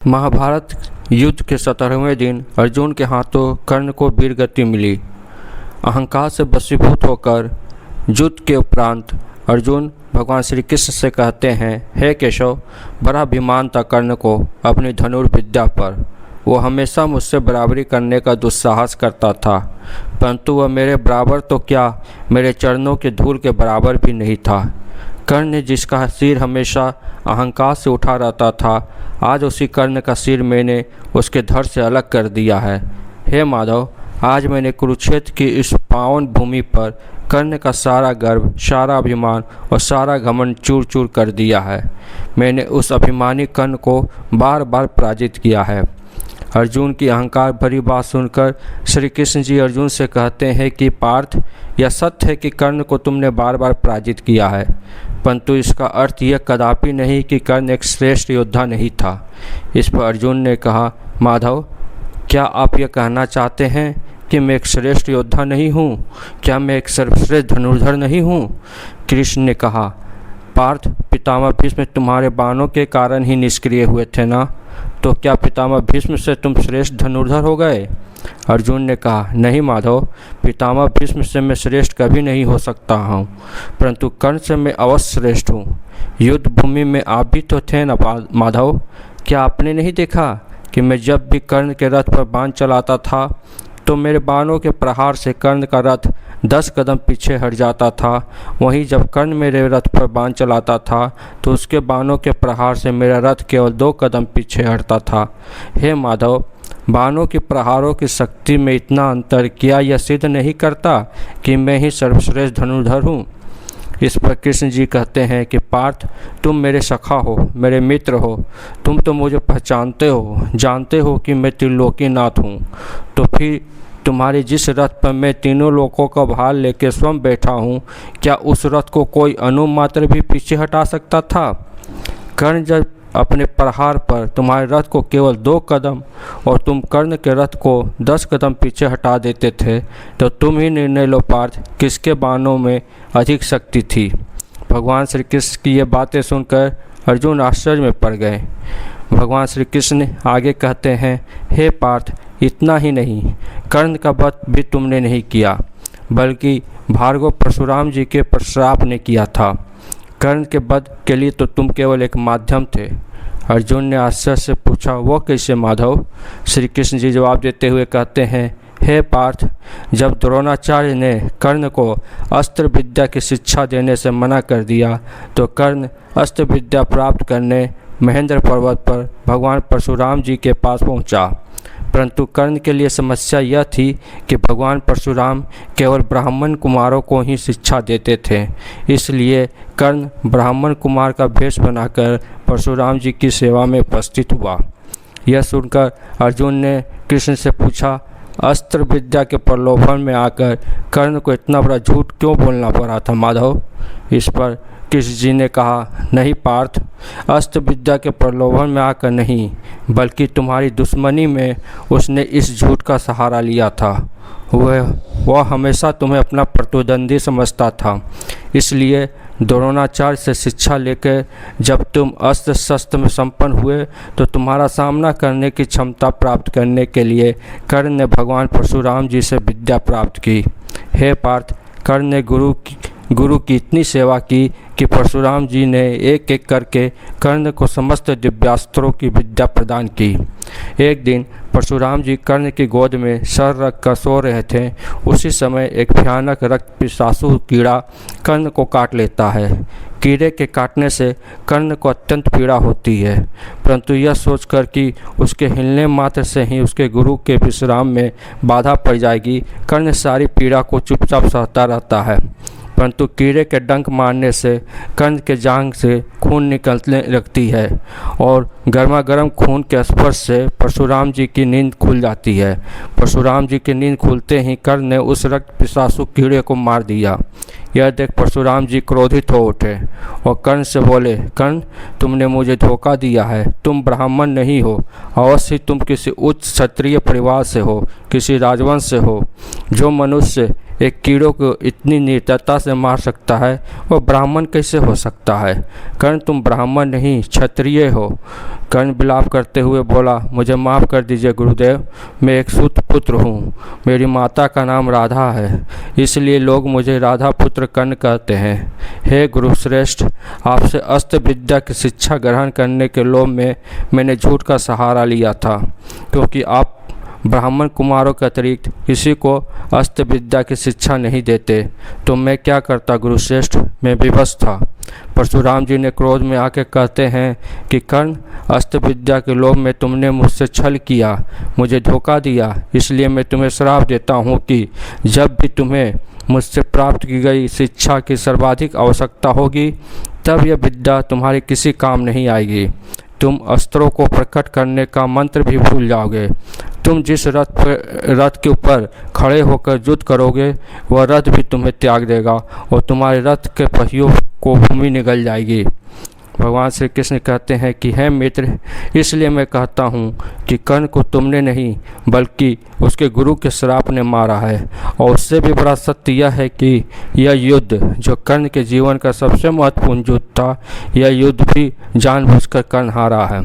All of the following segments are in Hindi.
महाभारत युद्ध के 17वें दिन अर्जुन के हाथों कर्ण को वीरगति मिली। अहंकार से वशीभूत होकर युद्ध के उपरांत अर्जुन भगवान श्री कृष्ण से कहते हैं, हे केशव, बड़ा अभिमान था कर्ण को अपनी धनुर्विद्या पर। वो हमेशा मुझसे बराबरी करने का दुस्साहस करता था, परंतु वह मेरे बराबर तो क्या, मेरे चरणों के धूल के बराबर भी नहीं था। कर्ण ने जिसका सिर हमेशा अहंकार से उठा रहता था, आज उसी कर्ण का सिर मैंने उसके धड़ से अलग कर दिया है। हे माधव, आज मैंने कुरुक्षेत्र की इस पावन भूमि पर कर्ण का सारा गर्व, सारा अभिमान और सारा घमंड चूर चूर कर दिया है। मैंने उस अभिमानी कर्ण को बार बार पराजित किया है। अर्जुन की अहंकार भरी बात सुनकर श्री कृष्ण जी अर्जुन से कहते हैं कि पार्थ, यह सत्य है कि कर्ण को तुमने बार बार पराजित किया है, परंतु इसका अर्थ यह कदापि नहीं कि कर्ण एक श्रेष्ठ योद्धा नहीं था। इस पर अर्जुन ने कहा, माधव, क्या आप यह कहना चाहते हैं कि मैं एक श्रेष्ठ योद्धा नहीं हूँ? क्या मैं एक सर्वश्रेष्ठ धनुर्धर नहीं हूँ? कृष्ण ने कहा, पार्थ, पितामह भीष्म तुम्हारे बाणों के कारण ही निष्क्रिय हुए थे ना, तो क्या पितामह भीष्म से तुम श्रेष्ठ धनुर्धर हो गए? अर्जुन ने कहा, नहीं माधव, पितामह भीष्म से मैं श्रेष्ठ कभी नहीं हो सकता हूँ, परंतु कर्ण से मैं अवश्य श्रेष्ठ हूँ। युद्ध भूमि में आप भी तो थे न माधव, क्या आपने नहीं देखा कि मैं जब भी कर्ण के रथ पर बाण चलाता था तो मेरे बाणों के प्रहार से कर्ण का रथ 10 कदम पीछे हट जाता था। वहीं जब कर्ण मेरे रथ पर बाण चलाता था तो उसके बाणों के प्रहार से मेरा रथ केवल 2 कदम पीछे हटता था। हे माधव, बाणों के प्रहारों की शक्ति में इतना अंतर, क्या यह सिद्ध नहीं करता कि मैं ही सर्वश्रेष्ठ धनुर्धर हूँ? इस पर कृष्ण जी कहते हैं कि पार्थ, तुम मेरे सखा हो, मेरे मित्र हो, तुम तो मुझे पहचानते हो, जानते हो कि मैं त्रिलोकीनाथ हूँ। तो फिर तुम्हारे जिस रथ पर मैं तीनों लोकों का भार लेकर स्वयं बैठा हूँ, क्या उस रथ को कोई अणु मात्र भी पीछे हटा सकता था? कर्ण जब अपने प्रहार पर तुम्हारे रथ को केवल 2 कदम और तुम कर्ण के रथ को 10 कदम पीछे हटा देते थे, तो तुम ही निर्णय लो पार्थ, किसके बाणों में अधिक शक्ति थी। भगवान श्री कृष्ण की ये बातें सुनकर अर्जुन आश्चर्य में पड़ गए। भगवान श्री कृष्ण आगे कहते हैं, हे पार्थ, इतना ही नहीं, कर्ण का वध भी तुमने नहीं किया, बल्कि भार्गव परशुराम जी के श्राप ने किया था। कर्ण के वध के लिए तो तुम केवल एक माध्यम थे। अर्जुन ने आश्चर्य से पूछा, वो कैसे माधव? श्री कृष्ण जी जवाब देते हुए कहते हैं, हे पार्थ, जब द्रोणाचार्य ने कर्ण को अस्त्र विद्या की शिक्षा देने से मना कर दिया तो कर्ण अस्त्र विद्या प्राप्त करने महेंद्र पर्वत पर भगवान परशुराम जी के पास पहुंचा। परंतु कर्ण के लिए समस्या यह थी कि भगवान परशुराम केवल ब्राह्मण कुमारों को ही शिक्षा देते थे। इसलिए कर्ण ब्राह्मण कुमार का भेष बनाकर परशुराम जी की सेवा में उपस्थित हुआ। यह सुनकर अर्जुन ने कृष्ण से पूछा, अस्त्र विद्या के प्रलोभन में आकर कर्ण को इतना बड़ा झूठ क्यों बोलना पड़ा था माधव? इस पर कृष्ण जी ने कहा, नहीं पार्थ, अस्त्र विद्या के प्रलोभन में आकर नहीं, बल्कि तुम्हारी दुश्मनी में उसने इस झूठ का सहारा लिया था। वह हमेशा तुम्हें अपना प्रतिद्वंदी समझता था। इसलिए द्रोणाचार्य से शिक्षा लेकर जब तुम अस्त्र शस्त्र में संपन्न हुए तो तुम्हारा सामना करने की क्षमता प्राप्त करने के लिए कर्ण ने भगवान परशुराम जी से विद्या प्राप्त की। हे पार्थ, कर्ण ने गुरु की इतनी सेवा की कि परशुराम जी ने एक एक करके कर्ण को समस्त दिव्यास्त्रों की विद्या प्रदान की। एक दिन परशुराम जी कर्ण की गोद में सर रख कर सो रहे थे। उसी समय एक भयानक रक्त पिशाचु कीड़ा कर्ण को काट लेता है। कीड़े के काटने से कर्ण को अत्यंत पीड़ा होती है, परंतु यह सोचकर कि उसके हिलने मात्र से ही उसके गुरु के विश्राम में बाधा पड़ जाएगी, कर्ण सारी पीड़ा को चुपचाप सहता रहता है। परंतु कीड़े के डंक मारने से कर्ण के जांघ से खून निकलने लगती है और गर्मा गर्म खून के स्पर्श से परशुराम जी की नींद खुल जाती है। परशुराम जी की नींद खुलते ही कर्ण ने उस रक्त पिशाचु कीड़े को मार दिया। यह देख परशुराम जी क्रोधित हो उठे और कर्ण से बोले, कर्ण, तुमने मुझे धोखा दिया है, तुम ब्राह्मण नहीं हो, अवश्य तुम किसी उच्च क्षत्रिय परिवार से हो, किसी राजवंश से हो। जो मनुष्य एक कीड़ों को इतनी निर्दयता से मार सकता है वह ब्राह्मण कैसे हो सकता है। कर्ण तुम ब्राह्मण नहीं क्षत्रिय हो। कर्ण विलाप करते हुए बोला, मुझे माफ़ कर दीजिए गुरुदेव, मैं एक सूत पुत्र हूँ। मेरी माता का नाम राधा है, इसलिए लोग मुझे राधा पुत्र कर्ण कहते हैं। हे गुरुश्रेष्ठ, आपसे अस्त्र विद्या की शिक्षा ग्रहण करने के लोभ में मैंने झूठ का सहारा लिया था, क्योंकि आप ब्राह्मण कुमारों के अतिरिक्त किसी को अस्त्र विद्या की शिक्षा नहीं देते। तो मैं क्या करता गुरुश्रेष्ठ, मैं विवश था। परशुराम जी ने क्रोध में आके कहते हैं कि कर्ण, अस्त्र विद्या के लोभ में तुमने मुझसे छल किया, मुझे धोखा दिया, इसलिए मैं तुम्हें श्राप देता हूँ कि जब भी तुम्हें मुझसे प्राप्त की गई शिक्षा की सर्वाधिक आवश्यकता होगी तब यह विद्या तुम्हारे किसी काम नहीं आएगी। तुम अस्त्रों को प्रकट करने का मंत्र भी भूल जाओगे। तुम जिस रथ के ऊपर खड़े होकर युद्ध करोगे वह रथ भी तुम्हें त्याग देगा और तुम्हारे रथ के पहियों को भूमि निगल जाएगी। भगवान श्री कृष्ण कहते हैं कि हे मित्र, इसलिए मैं कहता हूँ कि कर्ण को तुमने नहीं बल्कि उसके गुरु के श्राप ने मारा है। और उससे भी बड़ा सत्य यह है कि यह युद्ध जो कर्ण के जीवन का सबसे महत्वपूर्ण युद्ध था, यह युद्ध भी जानबूझकर कर्ण हारा है।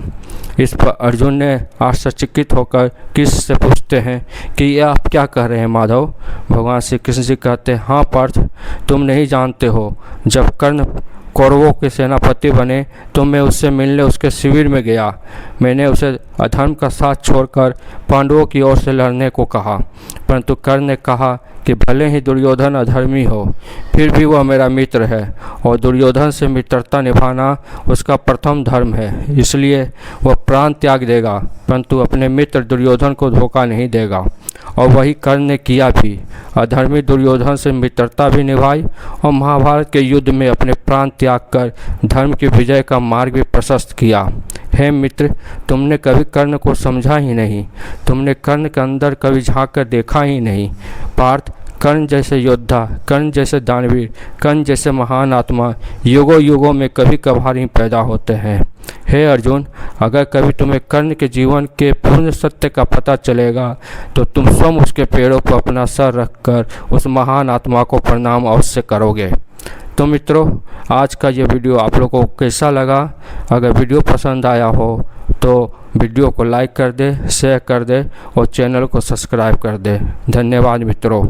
इस पर अर्जुन ने आश्चर्यचकित होकर कृष्ण से पूछते हैं कि यह आप क्या कह रहे हैं माधव। भगवान श्री कृष्ण जी कहते हैं, हाँ पार्थ, तुम नहीं जानते हो, जब कर्ण कौरवों के सेनापति बने तो मैं उससे मिलने उसके शिविर में गया। मैंने उसे अधर्म का साथ छोड़कर पांडवों की ओर से लड़ने को कहा, परंतु कर्ण ने कहा कि भले ही दुर्योधन अधर्मी हो फिर भी वह मेरा मित्र है और दुर्योधन से मित्रता निभाना उसका प्रथम धर्म है, इसलिए वह प्राण त्याग देगा परंतु अपने मित्र दुर्योधन को धोखा नहीं देगा। और वही कर्ण ने किया भी। अधर्मी दुर्योधन से मित्रता भी निभाई और महाभारत के युद्ध में अपने प्राण त्याग कर धर्म की विजय का मार्ग भी प्रशस्त किया। हे मित्र, तुमने कभी कर्ण को समझा ही नहीं, तुमने कर्ण के अंदर कभी झांक कर देखा ही नहीं। पार्थ, कर्ण जैसे योद्धा, कर्ण जैसे दानवीर, कर्ण जैसे महान आत्मा युगों युगों में कभी कभार ही पैदा होते हैं। हे अर्जुन, अगर कभी तुम्हें कर्ण के जीवन के पूर्ण सत्य का पता चलेगा तो तुम स्वयं उसके पैरों पर अपना सर रखकर उस महान आत्मा को प्रणाम अवश्य करोगे। तो मित्रों, आज का ये वीडियो आप लोगों को कैसा लगा? अगर वीडियो पसंद आया हो तो वीडियो को लाइक कर दे, शेयर कर दे और चैनल को सब्सक्राइब कर दे। धन्यवाद मित्रों।